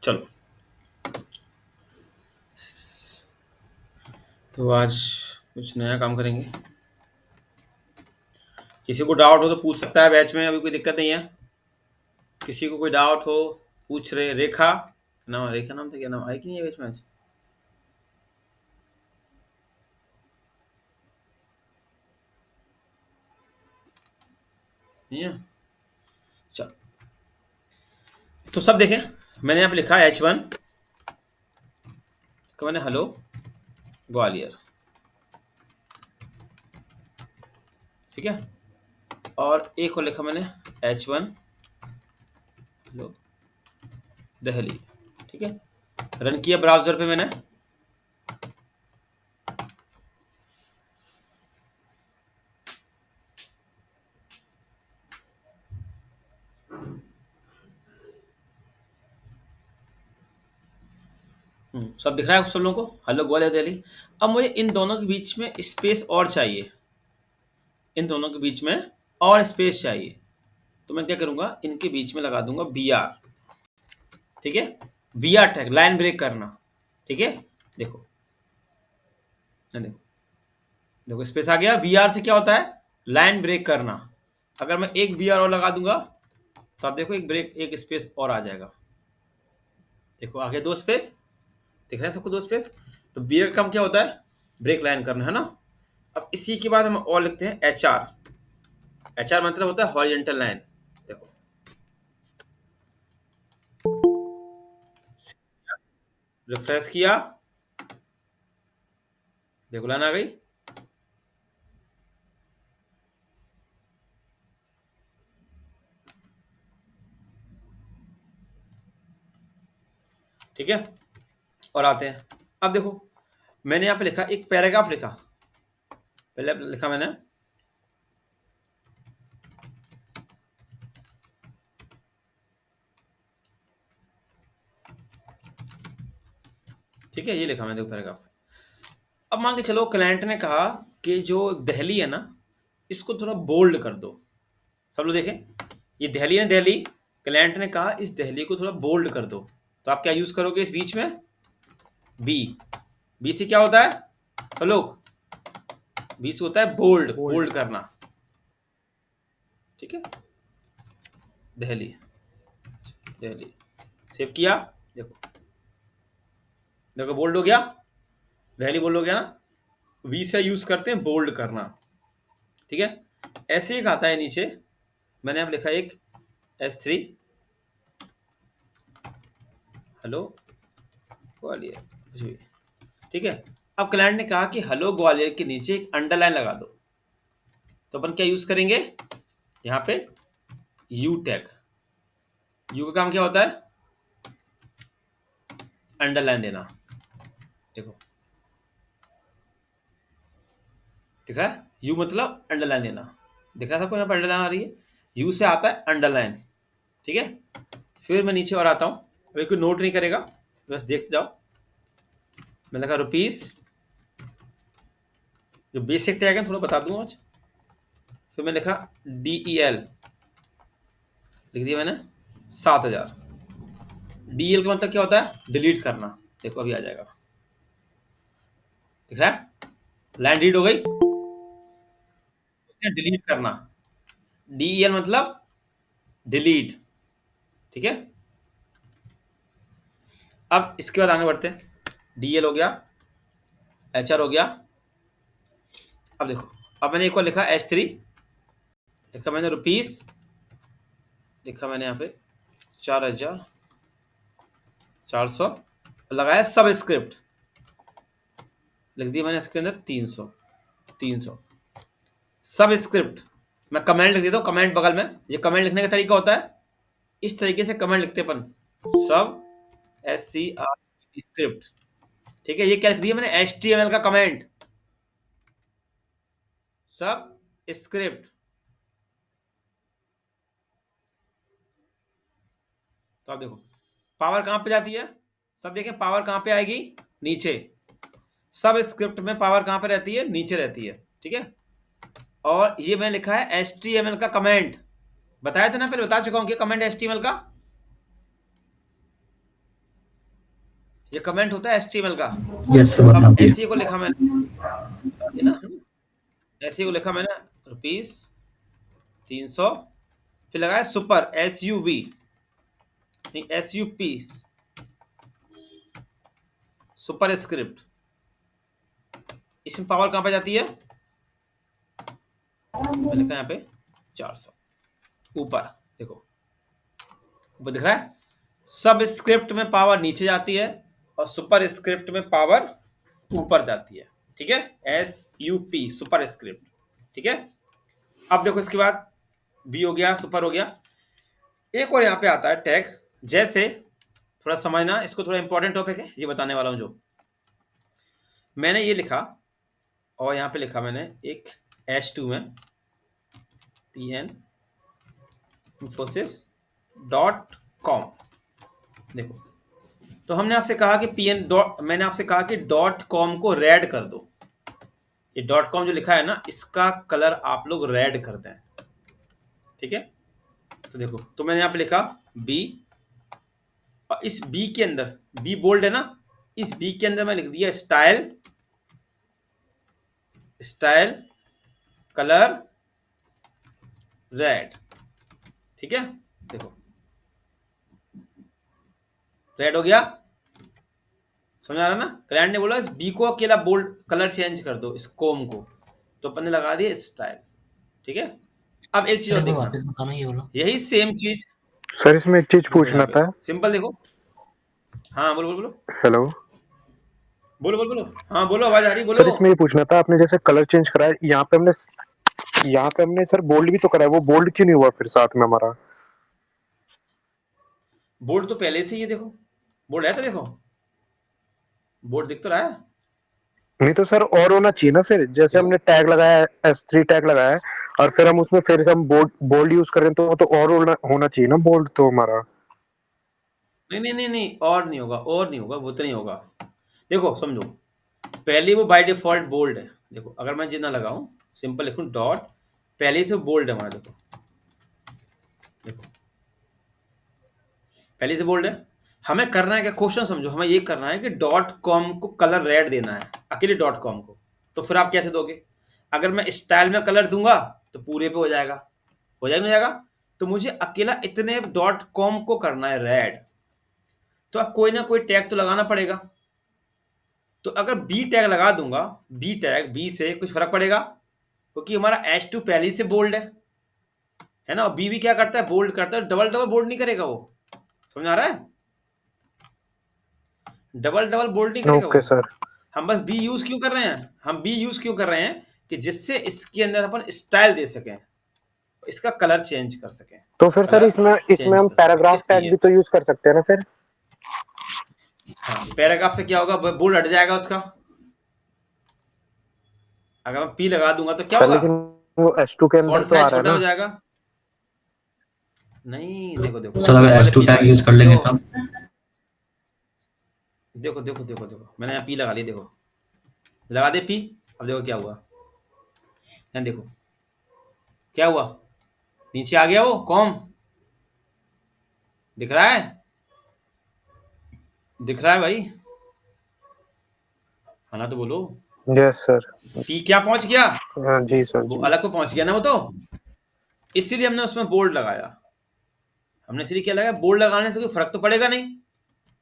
चलो, तो आज कुछ नया काम करेंगे। किसी को डाउट हो तो पूछ सकता है बैच में, अभी कोई दिक्कत नहीं है। किसी को कोई डाउट हो पूछ रहे। रेखा नाम, रेखा नाम था, क्या नाम आई कि नहीं है बैच में आज? नहीं है? चलो, तो सब देखें। मैंने यहाँ पे लिखा H1 का मैंने हेलो ग्वालियर, ठीक है। और एक को लिखा मैंने H1 हेलो दिल्ली, ठीक है। रन किया ब्राउजर पे मैंने। सब दिख रहा है सब लोगों को, हेलो ग्वालियर दिल्ली। अब मुझे इन दोनों के बीच में स्पेस और चाहिए, इन दोनों के बीच में और स्पेस चाहिए। तो मैं क्या करूंगा, इनके बीच में लगा दूंगा BR, ठीक है। BR टैग, लाइन ब्रेक करना, ठीक है। देखो, ये देखो, देखो स्पेस आ गया। BR से क्या होता है, लाइन ब्रेक करना। अगर मैं एक BR और लगा दूंगा तो आप देखो एक ब्रेक, एक स्पेस और आ जाएगा। देखो आगे दो स्पेस दिख रहा है सबको, दो स्पेस। तो BR का काम क्या होता है, ब्रेक लाइन करना, है ना। अब इसी के बाद हम और लिखते हैं HR। HR मतलब होता है हॉरिजेंटल लाइन। देखो, रिफ्रेश किया, देखो लाइन आ गई। ठीक है, और आते हैं। अब देखो, मैंने यहाँ पे लिखा, एक पैराग्राफ लिखा। पहले लिखा मैंने, ठीक है, ये लिखा मैंने, देखो पैराग्राफ। अब मान के चलो क्लाइंट ने कहा कि जो दिल्ली है ना, इसको थोड़ा बोल्ड कर दो। सब लोग देखें, ये दिल्ली है, दिल्ली। क्लाइंट ने कहा इस दिल्ली को थोड़ा बोल्ड कर दो। तो आप क्या यूज करोगे इस बीच में, बी। बी से क्या होता है, तो लोग, बी से होता है बोल्ड, बोल्ड। बोल्ड करना, ठीक है। दिल्ली, दिल्ली सेव किया। देखो, देखो बोल्ड हो गया, दिल्ली बोल्ड हो गया ना। वी से यूज करते हैं बोल्ड करना, ठीक है। ऐसे एक आता है नीचे, मैंने अब लिखा एक S3 हेलो ग्वालियर, कुछ भी, ठीक है। अब क्लाइंट ने कहा कि हेलो ग्वालियर के नीचे एक अंडरलाइन लगा दो। तो अपन क्या यूज करेंगे यहाँ पे, यू टैग। यू का काम क्या होता है, अंडरलाइन देना। देखो दिख रहा है, यू मतलब अंडरलाइन देना। दिख रहा है सबको, यहाँ पर अंडरलाइन आ रही है। यू से आता है अंडरलाइन, ठीक है। फिर मैं नीचे और आता हूँ, अभी कोई नोट नहीं करेगा, बस देखते जाओ। मैं लगा रुपीस, जो बेसिक टैग है थोड़ा बता दूंगा आज। फिर मैं लिखा DEL, लिख दिया मैंने 7,000। DEL का मतलब क्या होता है, डिलीट करना। देखो अभी आ जाएगा, दिख रहा है, लाइन रीड हो गई। डिलीट करना, DEL मतलब डिलीट, ठीक है। अब इसके बाद आगे बढ़ते हैं। DEL हो गया, HR हो गया। अब देखो, अब मैंने एक और लिखा S3, लिखा मैंने रुपीस, लिखा मैंने यहाँ पे 4,400, लगाया सब स्क्रिप्ट, लिख दिया मैंने इसके अंदर 300, 300 सब स्क्रिप्ट। मैं कमेंट लिख देता हूँ, कमेंट बगल में। ये कमेंट लिखने का तरीका होता है, इस तरीके से कमेंट लिखते अपन, सब SCR स्क्रिप्ट, ठीक है। ये क्या लिख दिया मैंने, HTML का कमेंट, सब स्क्रिप्ट। तो आप देखो पावर कहां पे जाती है, सब देखें पावर कहां पे आएगी, नीचे। सब स्क्रिप्ट में पावर कहां पे रहती है, नीचे रहती है, ठीक है। और ये मैंने लिखा है HTML का कमेंट, बताया था ना पहले, बता चुका हूं कि कमेंट HTML का। ये कमेंट होता है HTML का। यस सर, बता अब दिए। SEO को लिखा मैंने, ये ना, SEO को लिखा मैंने ₹300, फिर लगाया सुपर SUV, नहीं SUP, सुपर स्क्रिप्ट। इसमें पावर कहाँ पे जाती है, मैंने लिखा यहाँ पे 400 ऊपर, देखो ऊपर दिख रहा है। सब स्क्रिप्ट में पावर नीचे जाती है और सुपर स्क्रिप्ट में पावर ऊपर जाती है। ठीक है, SUP सुपर स्क्रिप्ट। ठीक है, अब देखो इसके बाद बी हो गया, सुपर हो गया। एक और यहाँ पे आता है टैग, जैसे थोड़ा समझना, इसको थोड़ा इंपॉर्टेंट टॉपिक है ये बताने वाला हूँ। जो मैंने ये लिखा और यहाँ पे लिखा मैंने एक H2 में PN infosys.com। देखो, तो हमने आपसे कहा कि मैंने आपसे कहा कि .com को रेड कर दो। ये .com जो लिखा है ना, इसका कलर आप लोग रेड कर दें। ठीक है, तो देखो, तो मैंने यहाँ पे लिखा बी, और इस बी के अंदर, बी बोल्ड है ना, इस बी के अंदर मैं लिख दिया स्टाइल, स्टाइल कलर रेड। ठीक है, देखो रेड हो गया, समझ आ रहा ना। क्लाइंट ने बोला इस बी को अकेला बोल्ड कलर चेंज कर दो, इस कोम को, तो अपन ने लगा दिया स्टाइल। ठीक है, अब एक चीज सर और एक बार देखना, वापस बताना ये बोलो। यही सेम चीज, सर इसमें एक चीज देखो यहाँ पूछना पे था। सिंपल, देखो, हाँ बोलो बोलो बोलो हेलो बोलो बोलो बोलो, हाँ बोलो, आवाज आ रही, बोलो। सर, इसमें ये पूछना था, आपने जैसे कलर चेंज करा है, यहाँ पे हमने सर बोल्ड भी तो करा है, वो बोल्ड क्यों नहीं हुआ फिर साथ में हमारा? बोर्ड तो पहले से ही है, देखो बोर्ड है, तो देखो बोर्ड दिख तो रहा है। नहीं तो सर और होना चाहिए ना, फिर जैसे देखो, हमने टैग लगाया है, S3 टैग लगाया है, और फिर हम उसमें फिर हम बोल्ड बोल्ड यूज करें तो वो तो और होना चाहिए ना बोल्ड तो हमारा। नहीं नहीं नहीं नहीं, और नहीं होगा, और नहीं होगा, वो तो नहीं होगा। देखो समझो, पहले वो बाय डिफॉल्ट बोल्ड है। देखो अगर मैं जितना लगाऊं, सिंपल लिखूं डॉट, पहले से बोल्ड है हमारा, देखो देखो पहले से बोल्ड है। हमें करना है क्या, क्वेश्चन समझो, हमें ये करना है कि .com को कलर रेड देना है, अकेले .com को। तो फिर आप कैसे दोगे, अगर मैं स्टाइल में कलर दूंगा तो पूरे पे हो जाएगा, हो जाएगा नहीं हो जाएगा, तो मुझे अकेला इतने .com को करना है रेड, तो अब कोई ना कोई टैग तो लगाना पड़ेगा। तो अगर बी टैग लगा दूंगा, बी टैग, बी से कुछ फर्क पड़ेगा, क्योंकि हमारा H2 पहले से बोल्ड है ना, और बी भी क्या करता है, बोल्ड करता है, डबल डबल बोल्ड नहीं करेगा वो, समझ आ रहा है, डबल डबल बोल्ड नहीं करेगा वो। Okay sir. हम बस बी यूज क्यों कर रहे हैं, हम बी यूज क्यों कर रहे हैं, कि जिससे इसके अंदर अपन स्टाइल दे सकें, इसका कलर चेंज कर सकें, तो फिर सर कलर इसमें इसमें चेंज हम कर सकें, पैराग्राफ टैग इसलिए। भी तो यूज कर सकते हैं ना फिर? हाँ, पैराग्राफ से क्या होगा, बोल्ड हट जाएगा उसका। अगर मैं पी लगा दूंगा तो क्या सर होगा, लेकिन वो S2 के अंदर फॉन्ट तो आ साइज रहा है छोटा हो ना। जाएगा। नहीं, देखो देखो सर अगर पहले एच टू पी टैग लगाइए, यूज कर लेंगे देखो तब। देखो देखो देखो देखो, मैंने यहाँ पी लगा ली, देखो लगा दे पी। अब देखो क्या हुआ, यहाँ देखो क्या हुआ, नीचे आ गया वो कॉम, दिख रहा है, दिख रहा है भाई, है ना, तो बोलो। Yes sir. पी क्या पहुंच गया, हाँ जी सर वो जी। अलग पे पहुंच गया ना वो तो, इसीलिए हमने उसमें बोल्ड लगाया। हमने इसलिए क्या लगाया, बोल्ड लगाने से कोई फर्क तो पड़ेगा नहीं,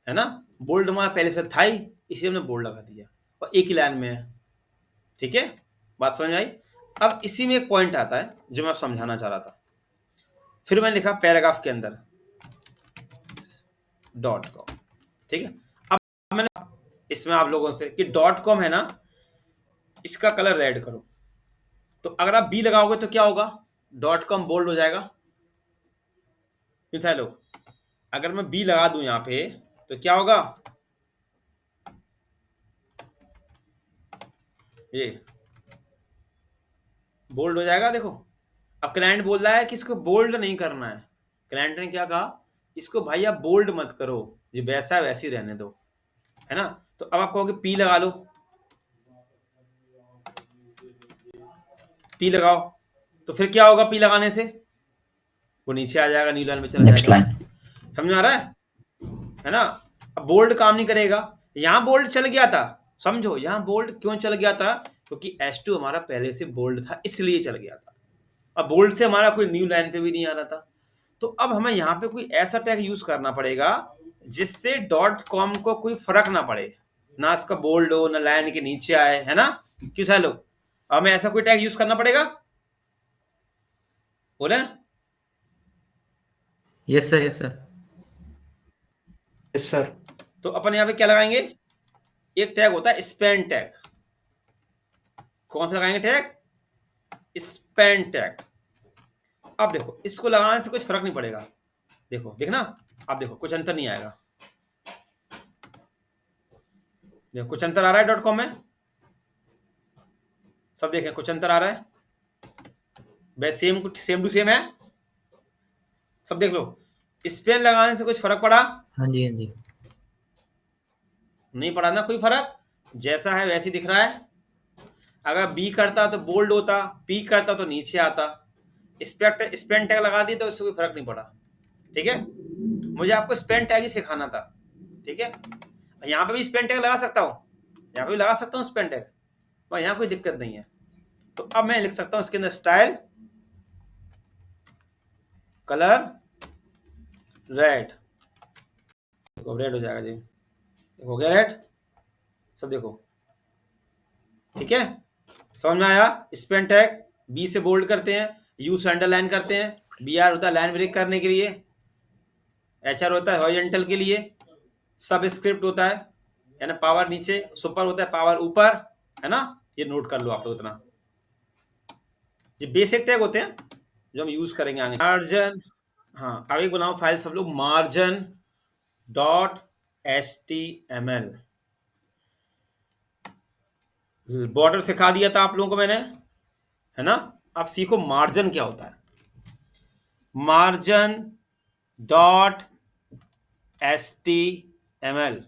है ना, बोल्ड हमारा पहले से था ही, इसलिए हमने बोल्ड लगा दिया, और एक ही लाइन में है। ठीक है, बात समझ में आई। अब इसी में एक पॉइंट आता है जो मैं समझाना चाह रहा था, फिर मैंने लिखा पैराग्राफ के अंदर .com। ठीक है, अब मैंने इसमें आप लोगों से कि .com है ना, इसका कलर रेड करो, तो अगर आप बी लगाओगे तो क्या होगा, .com बोल्ड हो जाएगा, क्यों सारे लोग, अगर मैं बी लगा दूं यहाँ पे तो क्या होगा, ये बोल्ड हो जाएगा, देखो। अब क्लाइंट बोल रहा है कि इसको बोल्ड नहीं करना है, क्लाइंट ने क्या कहा, इसको भाई आप बोल्ड मत करो, ये वैसा वैसी रहने दो, है ना। तो अब आप कहोगे पी लगा लो, पी लगाओ, तो फिर क्या होगा, पी लगाने से वो नीचे आ जाएगा, न्यू लाइन में चला नेक्स्ट जाएगा, लाइन। समझ में आ रहा है ना। अब बोल्ड काम नहीं करेगा। यहां बोल्ड चल गया था, समझो यहां बोल्ड क्यों चल गया था, क्योंकि S2 हमारा पहले से बोल्ड था इसलिए चल गया था। अब बोल्ड से हमारा कोई न्यू लाइन पे भी नहीं आ रहा था। तो अब हमें यहाँ पे कोई ऐसा टैग यूज करना पड़ेगा जिससे डॉट कॉम को कोई फर्क ना पड़े, ना इसका बोल्ड हो ना लाइन के नीचे आए, है ना। किस है लोग, हमें ऐसा कोई टैग यूज करना पड़ेगा, बोले। Yes sir, yes sir. Yes sir. तो अपन यहाँ पे क्या लगाएंगे, एक टैग होता है स्पैन टैग। कौन सा लगाएंगे टैग, स्पैन टैग। अब देखो इसको लगाने से कुछ फर्क नहीं पड़ेगा, देखो देखना, अब देखो कुछ अंतर नहीं आएगा, देखो कुछ अंतर आ रहा है डॉट कॉम में, सब देखें कुछ अंतर आ रहा है, बस सेम टू सेम है, सब देख लो। स्पेन लगाने से कुछ फर्क पड़ा, हाँ जी, हाँ जी। नहीं पड़ा ना कोई फर्क, जैसा है वैसे ही दिख रहा है। अगर बी करता तो बोल्ड होता, पी करता तो नीचे आता, स्पेन टैग लगा दी तो इससे कोई फर्क नहीं पड़ा। ठीक है, मुझे आपको स्पेन टैग ही सिखाना था। ठीक है, यहाँ पे भी स्पेन टैग लगा सकता हूँ, यहाँ पे भी लगा सकता हूँ स्पेन टैग, पर यहाँ कोई दिक्कत नहीं है। तो अब मैं लिख सकता हूँ इसके अंदर स्टाइल कलर रेड, देखो रेड हो जाएगा जी, हो गया रेड, सब देखो। ठीक है, समझ में आया। स्पेन टैग बी से बोल्ड करते हैं, यू से अंडरलाइन करते हैं, बी आर होता है लाइन ब्रेक करने के लिए, एच आर होता है हॉरिजॉन्टल के लिए, सब स्क्रिप्ट होता है यानी पावर नीचे, सुपर होता है पावर ऊपर, है ना। ये नोट कर लो आप लोग इतना, ये बेसिक टैग होते हैं जो हम यूज करेंगे आगे। मार्जिन, हाँ अब एक बनाओ फाइल सब लोग, मार्जिन डॉट HTML। बॉर्डर सिखा दिया था आप लोगों को मैंने, है ना। अब सीखो मार्जिन क्या होता है, मार्जिन डॉट HTML।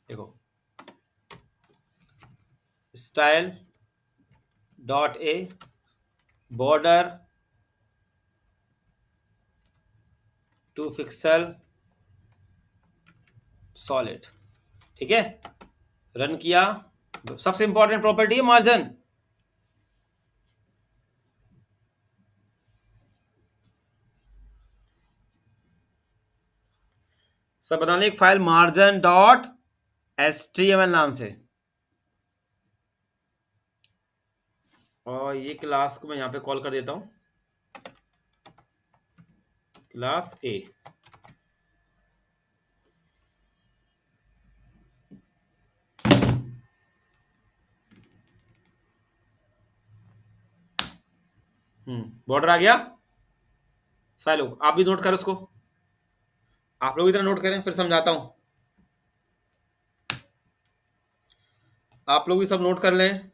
देखो style dot A border 2 pixel solid. ठीक है, रन किया, सबसे इंपॉर्टेंट प्रॉपर्टी है मार्जिन। सब बनाने एक फाइल मार्जिन डॉट HTML नाम से, और ये क्लास को मैं यहां पे कॉल कर देता हूं, क्लास ए। बॉर्डर आ गया, सारे लोग आप भी नोट करो उसको, आप लोग इतना नोट करें फिर समझाता हूं, आप लोग भी सब नोट कर लें।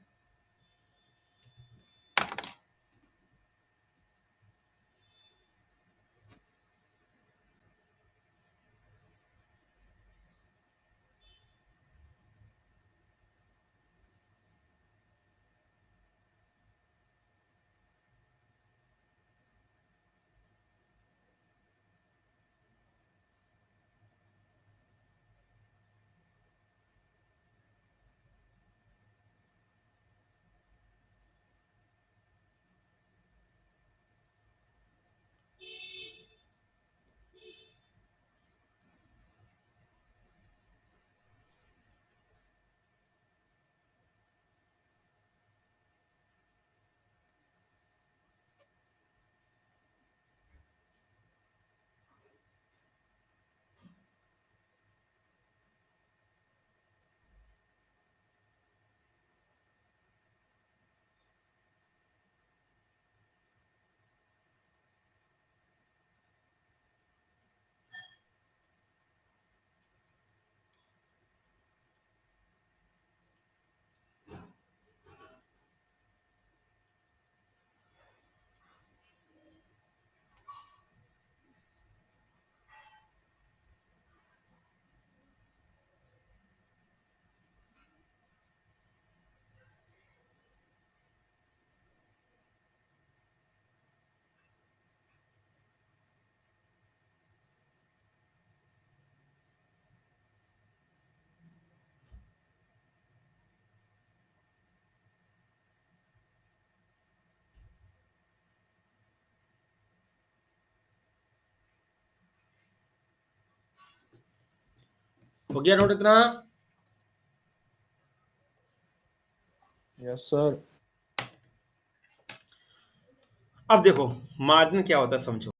हो गया नोट इतना? Yes sir. अब देखो मार्जिन क्या होता है समझो।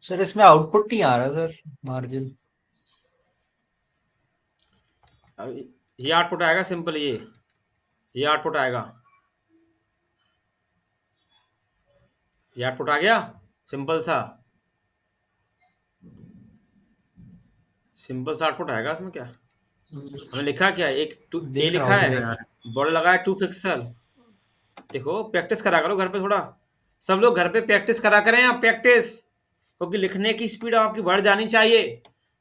सर इसमें आउटपुट नहीं आ रहा सर, मार्जिन। अब ये आउटपुट आएगा सिंपल, ये आउटपुट आएगा, ये आउटपुट आ गया सिंपल सा, सिंपल सा आउटपुट आएगा। इसमें क्या हमने लिखा, क्या एक ए देख रहा लिखा हूँ है, सर। बॉर्डर लगा है 2 पिक्सल। देखो प्रैक्टिस करा करो घर पे थोड़ा, सब लोग घर पे प्रैक्टिस करा करें आप, प्रैक्टिस, क्योंकि लिखने की स्पीड आपकी बढ़ जानी चाहिए।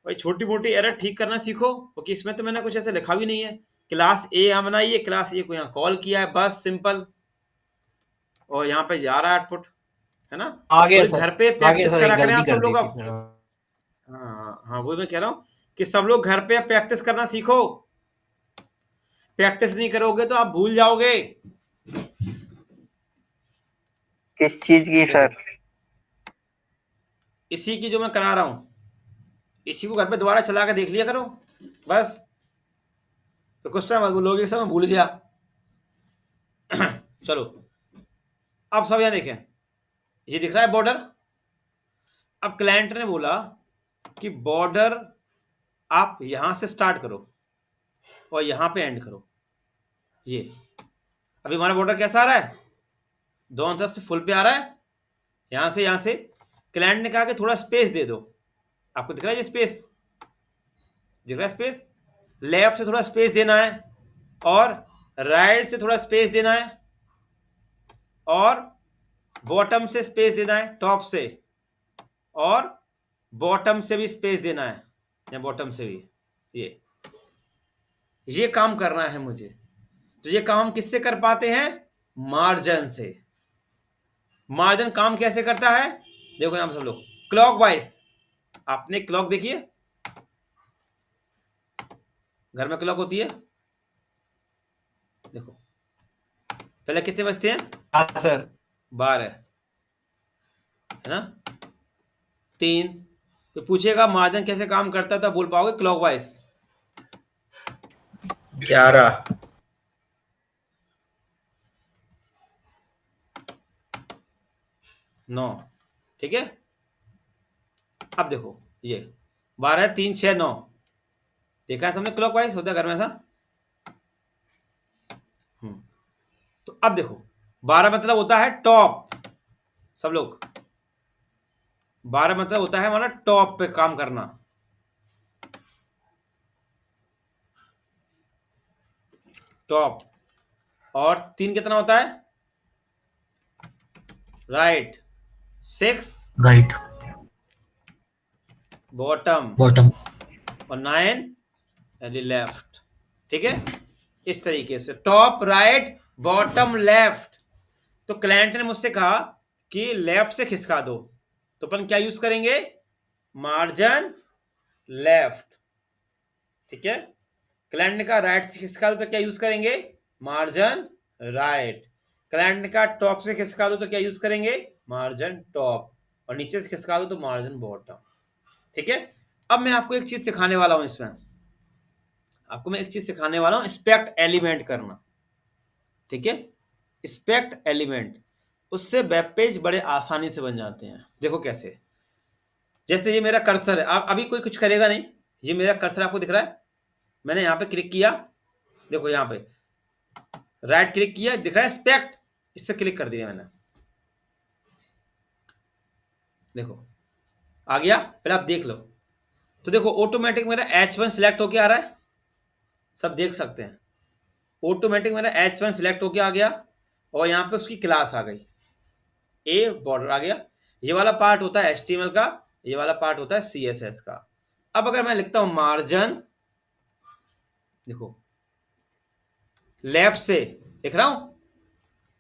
भाई छोटी मोटी एरर ठीक करना सीखो, क्योंकि इसमें तो मैंने कुछ ऐसे लिखा भी नहीं है। क्लास ए यहाँ बनाई है, क्लास ए को यहाँ कॉल किया है, बस सिंपल, और यहाँ पे जा रहा है आउटपुट, है ना। आ गया तो सर, घर पे आ गया प्रैक्टिस सर, एक करा करें आप गलती सब कर दी लोग थी अब। सर। हाँ हाँ, वही मैं कह रहा हूँ कि सब लोग घर पे प्रैक्टिस करना सीखो। प्रैक्टिस नहीं करोगे तो आप भूल जाओगे। किस चीज की देखो सर? इसी की जो मैं करा रहा हूँ, इसी को घर पे दोबारा चला के देख लिया करो बस। तो कुछ टाइम बाद बोलोगे सर मैं भूल गया। चलो अब सब यहाँ देखें, ये दिख रहा है बॉर्डर। अब क्लाइंट ने बोला कि बॉर्डर आप यहां से स्टार्ट करो और यहां पे एंड करो। ये अभी हमारा बॉर्डर कैसा आ रहा है, दोनों तरफ से फुल पे आ रहा है, यहां से। क्लाइंट ने कहा कि थोड़ा स्पेस दे दो। आपको दिख रहा है ये स्पेस, दिख रहा है स्पेस, लेफ्ट से थोड़ा स्पेस देना है और राइट से थोड़ा स्पेस देना है और बॉटम से स्पेस देना है, टॉप से, और बॉटम से भी स्पेस देना है, या बॉटम से भी। ये काम करना है मुझे। तो ये काम किससे कर पाते हैं, मार्जिन से। मार्जिन काम कैसे करता है, देखो यहां सब लोग क्लॉक वाइज। आपने क्लॉक देखी है, घर में क्लॉक होती है, देखो पहले कितने बजते हैं, हाँ सर। 12, है ना, 3। तो पूछेगा मार्जिन कैसे काम करता है, तो बोल पाओगे क्लॉक वाइज। 11। 9, ठीक है। अब देखो ये 12, 3, 6, 9, देखा है सबने, क्लॉक वाइज होता है घर में ऐसा। तो अब देखो 12 मतलब होता है टॉप, सब लोग 12 मतलब होता है हमारा टॉप पे काम करना। टॉप, और 3 कितना होता है, राइट, 6 राइट। Bottom, bottom. और 9 लेफ्ट, ठीक है। इस तरीके से टॉप राइट बॉटम लेफ्ट। तो क्लाइंट ने मुझसे कहा कि लेफ्ट से खिसका दो, तो अपन क्या यूज करेंगे, मार्जिन लेफ्ट, ठीक है। क्लाइंट ने कहा राइट से खिसका दो, तो क्या यूज करेंगे, मार्जिन राइट। क्लाइंट ने कहा टॉप से खिसका दो, तो क्या यूज करेंगे, मार्जिन टॉप, और नीचे से खिसका दो तो मार्जिन बॉटम, ठीक है। अब मैं आपको एक चीज सिखाने वाला हूं इसमें, आपको मैं एक चीज सिखाने वाला हूं, स्पेक्ट एलिमेंट करना, ठीक है। स्पेक्ट एलिमेंट, उससे वेब पेज बड़े आसानी से बन जाते हैं। देखो कैसे, जैसे ये मेरा कर्सर है, आप अभी कोई कुछ करेगा नहीं, ये मेरा कर्सर आपको दिख रहा है, मैंने यहाँ पे क्लिक किया, देखो यहाँ पे राइट क्लिक किया, दिख रहा है स्पेक्ट, इस पर क्लिक कर दिया मैंने, देखो आ गया। पहले आप देख लो, तो देखो ऑटोमेटिक मेरा H1 सिलेक्ट होके आ रहा है, सब देख सकते हैं, ऑटोमेटिक मेरा H1 सिलेक्ट होके आ गया, और यहाँ पे उसकी क्लास आ गई, ए बॉर्डर आ गया। ये वाला पार्ट होता है HTML का, ये वाला पार्ट होता है CSS का। अब अगर मैं लिखता हूं मार्जिन, देखो लेफ्ट से लिख रहा हूं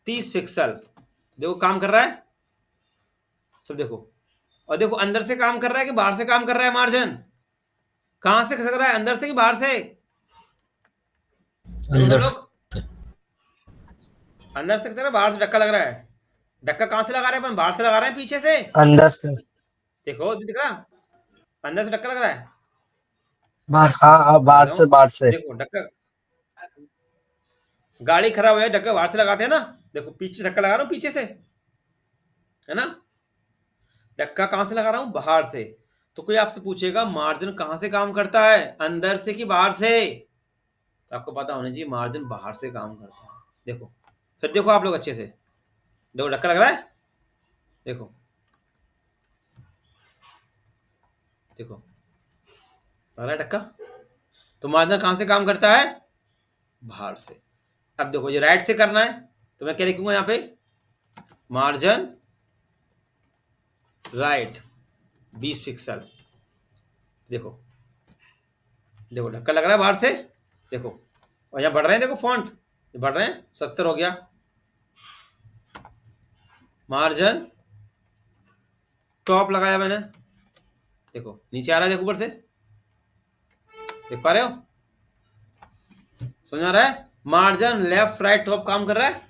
30 पिक्सल, देखो काम कर रहा है सब, देखो, और देखो अंदर से काम कर रहा है कि बाहर से काम कर रहा है, मार्जिन कहां से खिसक रहा है, अंदर से कि बाहर से, देखो सब अंदर लोग, अंदर से खिसक रहा है, बाहर से धक्का लग रहा है, धक्का कहाँ से लगा रहे हैं अपन? बाहर से लगा रहे हैं, पीछे से? अंदर से। देखो दिख रहा, अंदर से धक्का लग रहा है। बाहर, हाँ हाँ, मैं बाहर कहता से, हूँ बाहर से। देखो धक्का, गाड़ी खराब है, धक्का बाहर से लगाते हैं ना। देखो पीछे धक्का लगा रहा हूँ, पीछे से, है ना। धक्का कहाँ से लगा रहा हूँ? बाहर से। तो कोई आपसे पूछेगा मार्जिन कहाँ से काम करता है, अंदर से कि बाहर से? तो आपको पता होना चाहिए मार्जिन बाहर से काम करता है। देखो, फिर देखो आप लोग अच्छे से, देखो धक्का लग रहा है, देखो देखो लग रहा है धक्का। तो मार्जिन कहाँ से काम करता है? बाहर से। अब देखो ये राइट से करना है, तो मैं क्या लिखूंगा यहाँ पे? Margin right 20 pixel. देखो देखो धक्का लग रहा है बाहर से, देखो। और यहाँ बढ़ रहे हैं, देखो फॉन्ट बढ़ रहे हैं, 70 हो गया। मार्जिन टॉप लगाया मैंने, देखो नीचे आ रहा है, देखो ऊपर से, देख पा रहे हो? समझ आ रहा है? मार्जिन लेफ्ट राइट टॉप काम कर रहा है।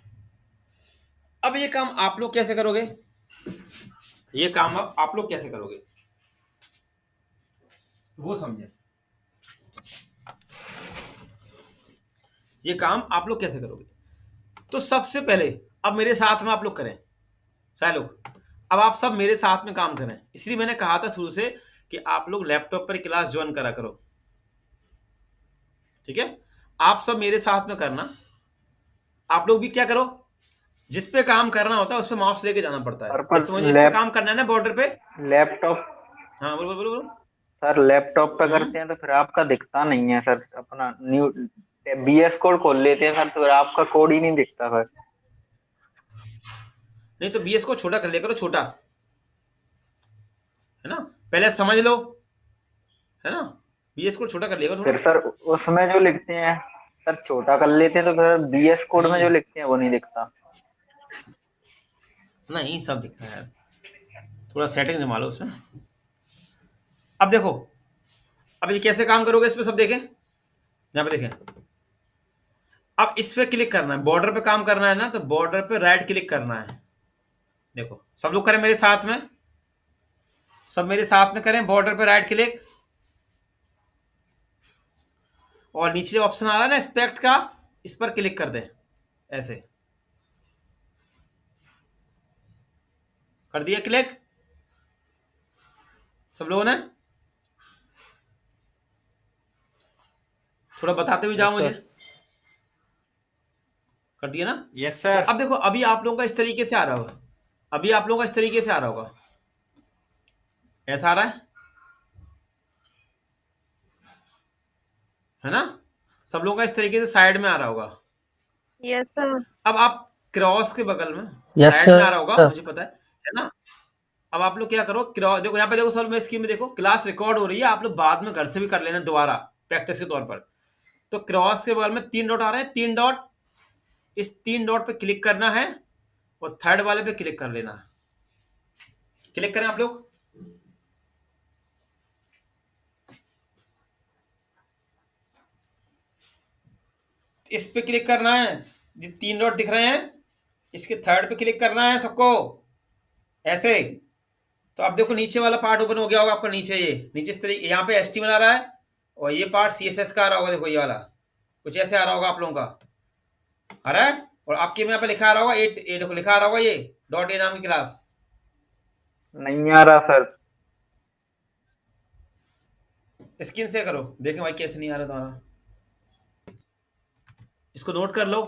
अब ये काम आप लोग कैसे करोगे? ये काम अब आप लोग कैसे करोगे वो समझे। ये काम आप लोग कैसे करोगे? तो सबसे पहले अब मेरे साथ में आप लोग करें, सारे लोग। अब आप सब मेरे साथ में काम करें, इसलिए मैंने कहा था शुरू से कि आप लोग लैपटॉप पर क्लास ज्वाइन करा करो, ठीक है। आप सब मेरे साथ में करना। आप लोग भी क्या करो, जिस पे काम करना होता है उस पे माउस लेके जाना पड़ता है। और पर जैसे मुझे इस पे काम करना है ना, बॉर्डर पे। लैपटॉप हाँ बोलो बोलो बोलो। सर लैपटॉप पे हम्म। करते हैं तो फिर आपका दिखता नहीं है सर, अपना न्यू बीएस कोड खोल लेते हैं सर, तो फिर आपका कोड ही नहीं दिखता सर। नहीं तो बीएस को छोटा कर लिया करो, छोटा, है ना, पहले समझ लो, है ना। बीएस को छोटा कर लिया करो फिर थोड़ा। सर उसमें जो लिखते हैं सर छोटा कर लेते हैं, तो फिर बीएस कोड में जो हम्म। लिखते हैं वो नहीं दिखता। नहीं सब दिखता है यार, थोड़ा सेटिंग जमा लो उसमें। अब देखो, अब ये कैसे काम करोगे इस पे, सब देखें, यहाँ पे देखें। अब इस पे क्लिक करना है, बॉर्डर पे काम करना है ना, तो बॉर्डर पे राइट क्लिक करना है। देखो सब लोग करें मेरे साथ में, सब मेरे साथ में करें, बॉर्डर पे राइट क्लिक। और नीचे जो ऑप्शन आ रहा है ना इंस्पेक्ट का, इस पर क्लिक कर दें, ऐसे कर दिया क्लिक सब लोगों ने। थोड़ा बताते हुए जाओ यस मुझे, सर। कर दिया ना। यस तो सर। अब देखो, अभी आप लोगों का इस तरीके से आ रहा होगा, अभी आप लोगों का इस तरीके से आ रहा होगा, ऐसा आ रहा है ना। सब लोगों का इस तरीके से साइड में आ रहा होगा। Yes sir. अब आप क्रॉस के बगल में यस साइड में आ सर। रहा होगा, मुझे पता है ना। अब आप लोग क्या करो, क्रॉस देखो यहाँ पे, देखो सब में स्क्रीन में देखो, क्लास रिकॉर्ड हो रही है, आप लोग बाद में घर से भी कर लेना दोबारा प्रैक्टिस के तौर पर। तो क्रॉस के बगल में 3 डॉट आ रहे हैं, 3 डॉट, इस 3 डॉट पे क्लिक करना है और थर्ड वाले पे क्लिक कर लेना है। क्लिक करें आप लोग, इस पे क्लिक करना है, ये 3 डॉट दिख रहे हैं, इसके थर्ड पे क्लिक करना है सबको, ऐसे। तो अब देखो नीचे वाला पार्ट ओपन हो गया होगा आपका, नीचे ये नीचे इस तरीके, यहाँ पे एचटीएमएल आ रहा है और ये पार्ट सीएसएस का आ रहा होगा, देखो ये वाला कुछ ऐसे आ रहा होगा आप लोगों का, आ रहा है। और आपके में यहाँ पे लिखा आ रहा होगा ए देखो लिखा आ रहा होगा ये डॉट ए नाम की क्लास। नहीं आ रहा सर। स्क्रीन से करो, देखें भाई कैसे नहीं आ रहा तुम्हारा, इसको नोट कर लो।